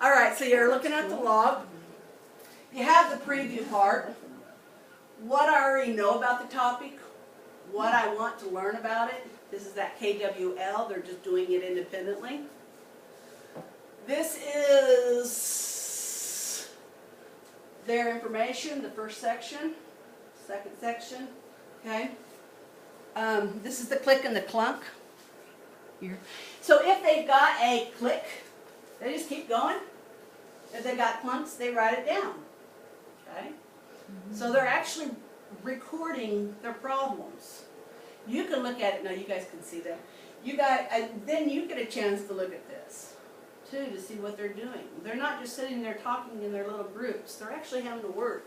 All right, so you're looking at the log. You have the preview part. What I already know about the topic, what I want to learn about it. This is that KWL. They're just doing it independently. This is their information, the first section, second section, okay? This is the click and the clunk. Here. So if they've got a click, they just keep going. If they've got clunks, they write it down, okay? So they're actually recording their problems. You can look at it, now you guys can see that. Then you get a chance to look at this, too, to see what they're doing. They're not just sitting there talking in their little groups. They're actually having to work.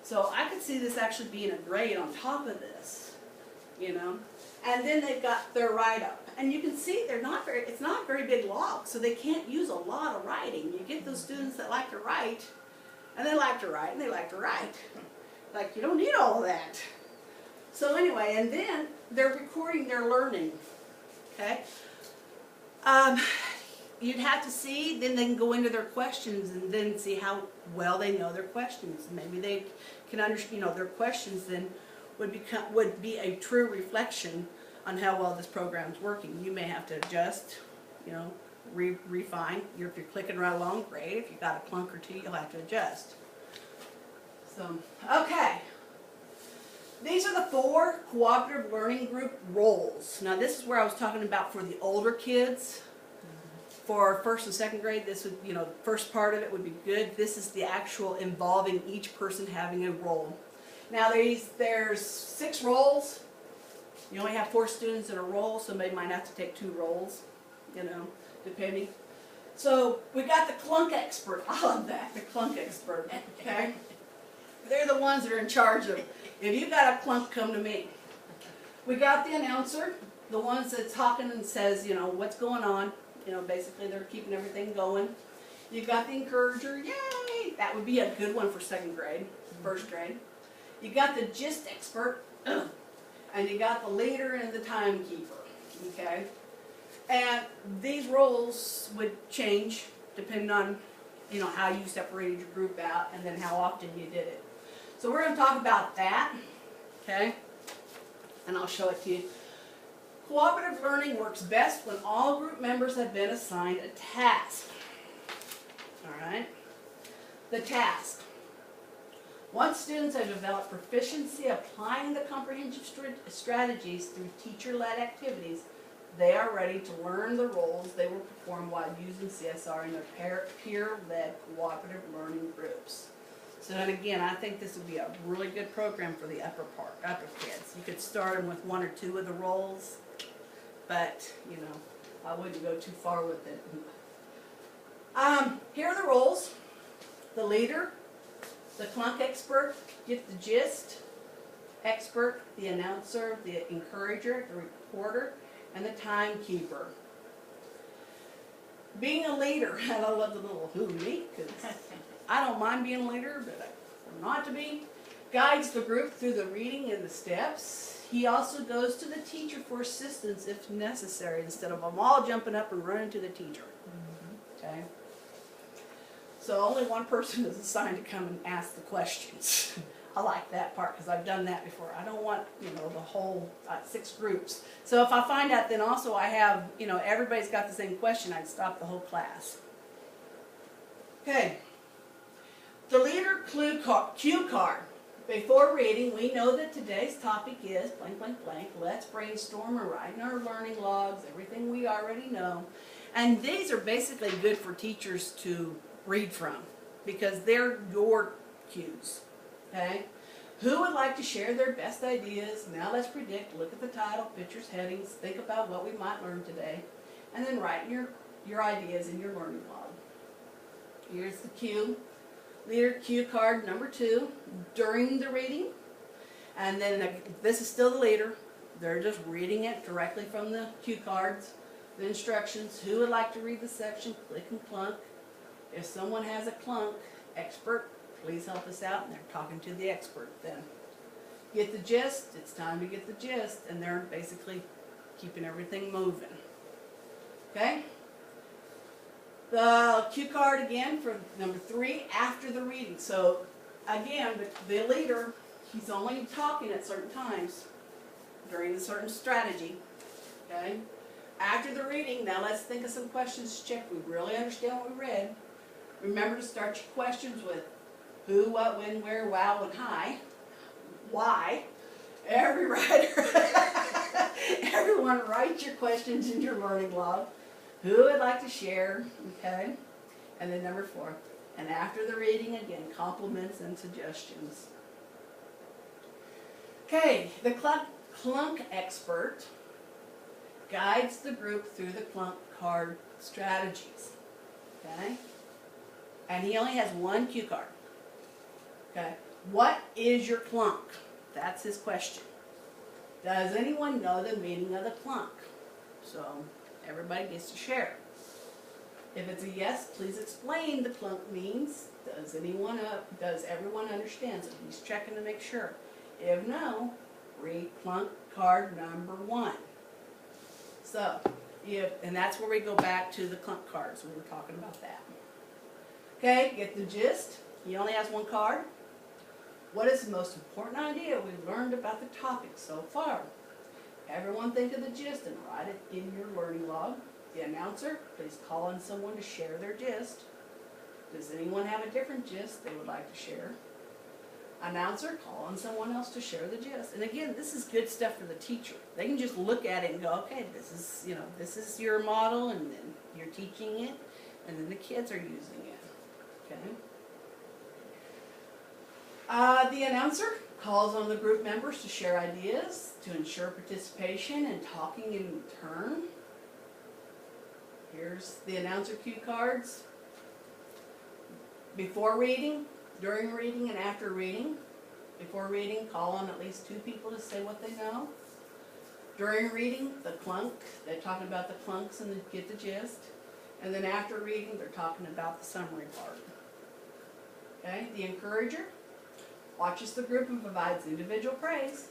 So I could see this actually being a grade on top of this, you know. And then they've got their write-up. And you can see it's not a very big log, so they can't use a lot of writing. You get those students that like to write, and they like to write, and they like to write. Like, you don't need all of that. So anyway, and then they're recording their learning, okay? You'd have to see, then they can go into their questions and then see how well they know their questions. Maybe they can understand, their questions then would be a true reflection on how well this program's working. You may have to adjust, refine. If you're clicking right along, great. If you've got a clunk or two, you'll have to adjust. So, okay. These are the 4 cooperative learning group roles. Now this is where I was talking about for the older kids. For first and second grade, this would, first part of it would be good. This is the actual involving each person having a role. Now there's 6 roles. You only have 4 students in a role, so they might have to take 2 roles, depending. So we got the clunk expert. I love that, the clunk expert, okay? They're the ones that are in charge of, if you got a clunk, come to me. We got the announcer, the ones that's talking and says, what's going on. Basically they're keeping everything going. You've got the encourager, yay! That would be a good one for second grade, first grade. You got the gist expert, and you got the leader and the timekeeper, okay? And these roles would change depending on, how you separated your group out and then how often you did it. So we're going to talk about that, okay? And I'll show it to you. Cooperative learning works best when all group members have been assigned a task. All right? The task. Once students have developed proficiency applying the comprehensive strategies through teacher-led activities, they are ready to learn the roles they will perform while using CSR in their peer-led cooperative learning groups. So then again, I think this would be a really good program for the upper kids. You could start them with 1 or 2 of the roles, but I wouldn't go too far with it. Here are the roles: the leader, the clunk expert, get the gist expert, the announcer, the encourager, the reporter, and the timekeeper. Being a leader, and I love the little who me, because I don't mind being a leader, but I prefer not to be. Guides the group through the reading and the steps. He also goes to the teacher for assistance if necessary, instead of them all jumping up and running to the teacher. Okay? So only one person is assigned to come and ask the questions. I like that part because I've done that before. I don't want, the whole 6 groups. So if I find out then also I have, everybody's got the same question, I'd stop the whole class. Okay. The leader cue card. Before reading, we know that today's topic is blank, blank, blank. Let's brainstorm or write in our learning logs, everything we already know. And these are basically good for teachers to read from because they're your cues. Okay? Who would like to share their best ideas? Now let's predict. Look at the title, pictures, headings. Think about what we might learn today. And then write your ideas in your learning log. Here's the cue. Leader cue card number 2 during the reading. And then this is still the leader. They're just reading it directly from the cue cards. The instructions. Who would like to read the section? Click and clunk. If someone has a clunk, expert, please help us out. And they're talking to the expert then. Get the gist. It's time to get the gist. And they're basically keeping everything moving. Okay? The cue card again for number 3, after the reading. So again, the leader, he's only talking at certain times during a certain strategy. Okay? After the reading, now let's think of some questions to check we really understand what we read. Remember to start your questions with who, what, when, where, wow, and hi. Why? Every writer, everyone write your questions in your learning log. Who would like to share? Okay? And then number 4, and after the reading, again, compliments and suggestions. Okay, the clunk expert guides the group through the clunk card strategies. Okay? And he only has one cue card. Okay? What is your clunk? That's his question. Does anyone know the meaning of the clunk? So everybody gets to share. If it's a yes, please explain the clunk means. Does everyone understand? So he's checking to make sure. If no, read clunk card number 1. So, and that's where we go back to the clunk cards. We were talking about that. Okay, get the gist. He only has one card. What is the most important idea we've learned about the topic so far? Everyone think of the gist and write it in your learning log. The announcer, please call on someone to share their gist. Does anyone have a different gist they would like to share? Announcer, call on someone else to share the gist. And again, this is good stuff for the teacher. They can just look at it and go, okay, this is your model, and then you're teaching it, and then the kids are using it. Okay. The announcer calls on the group members to share ideas to ensure participation and talking in turn. Here's the announcer cue cards. Before reading, during reading, and after reading. Before reading, call on at least 2 people to say what they know. During reading, the clunk, they're talking about the clunks and get the gist. And then after reading, they're talking about the summary part. Okay, the encourager watches the group and provides individual praise,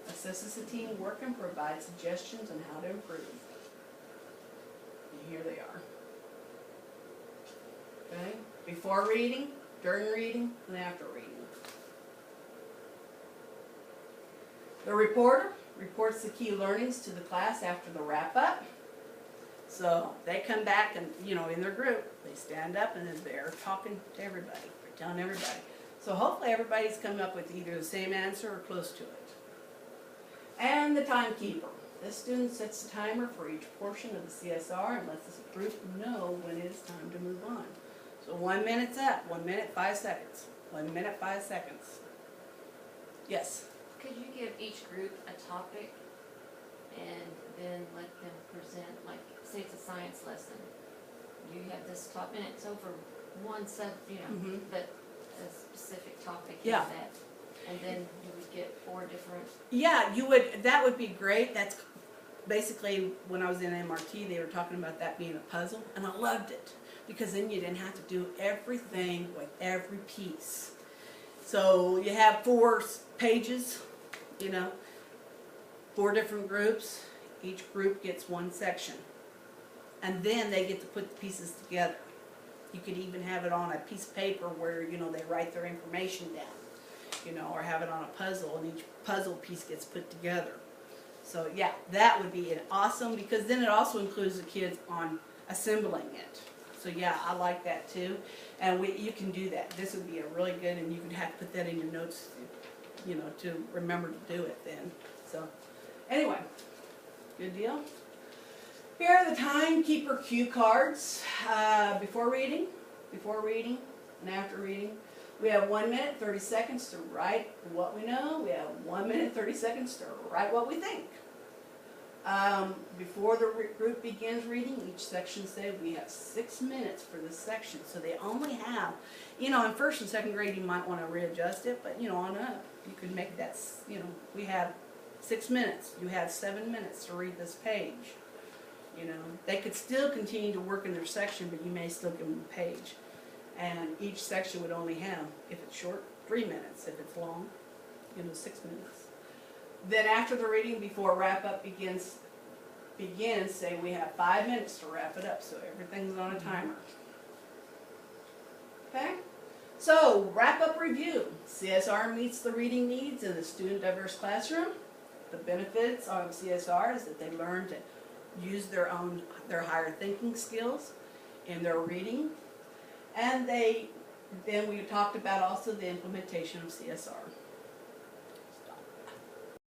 assesses the team work, and provides suggestions on how to improve. And here they are. Okay, before reading, during reading, and after reading. The reporter reports the key learnings to the class after the wrap-up. So they come back and, in their group, they stand up and they're talking to everybody. They're telling everybody. So hopefully everybody's come up with either the same answer or close to it. And the timekeeper. This student sets the timer for each portion of the CSR and lets the group know when it is time to move on. So 1 minute's up, 1 minute, 5 seconds. 1 minute, 5 seconds. Yes? Could you give each group a topic and then let them present, like, say it's a science lesson. You have this topic, and it's over one but a specific topic is that. And then you would get 4 different... Yeah, you would. That would be great. That's basically, when I was in MRT, they were talking about that being a puzzle, and I loved it, because then you didn't have to do everything with every piece. So you have 4 pages, 4 different groups. Each group gets 1 section. And then they get to put the pieces together. You could even have it on a piece of paper where, they write their information down, or have it on a puzzle, and each puzzle piece gets put together. So yeah, that would be awesome, because then it also includes the kids on assembling it. So yeah, I like that too. And you can do that. This would be a really good, and you could have to put that in your notes, to remember to do it then. So anyway, good deal. Here are the timekeeper cue cards. Before reading, and after reading. We have 1 minute, 30 seconds to write what we know. We have 1 minute, 30 seconds to write what we think. Before the group begins reading, each section said we have 6 minutes for this section. So they only have, in 1st and 2nd grade you might want to readjust it, but on up, you could make that, we have 6 minutes. You have 7 minutes to read this page. They could still continue to work in their section, but you may still give them a page. And each section would only have, if it's short, 3 minutes. If it's long, 6 minutes. Then after the reading, before wrap-up begins, say we have 5 minutes to wrap it up, so everything's on a timer. So, wrap up review. CSR meets the reading needs in the student diverse classroom. The benefits of CSR is that they learn to use their higher thinking skills in their reading. And then we talked about also the implementation of CSR.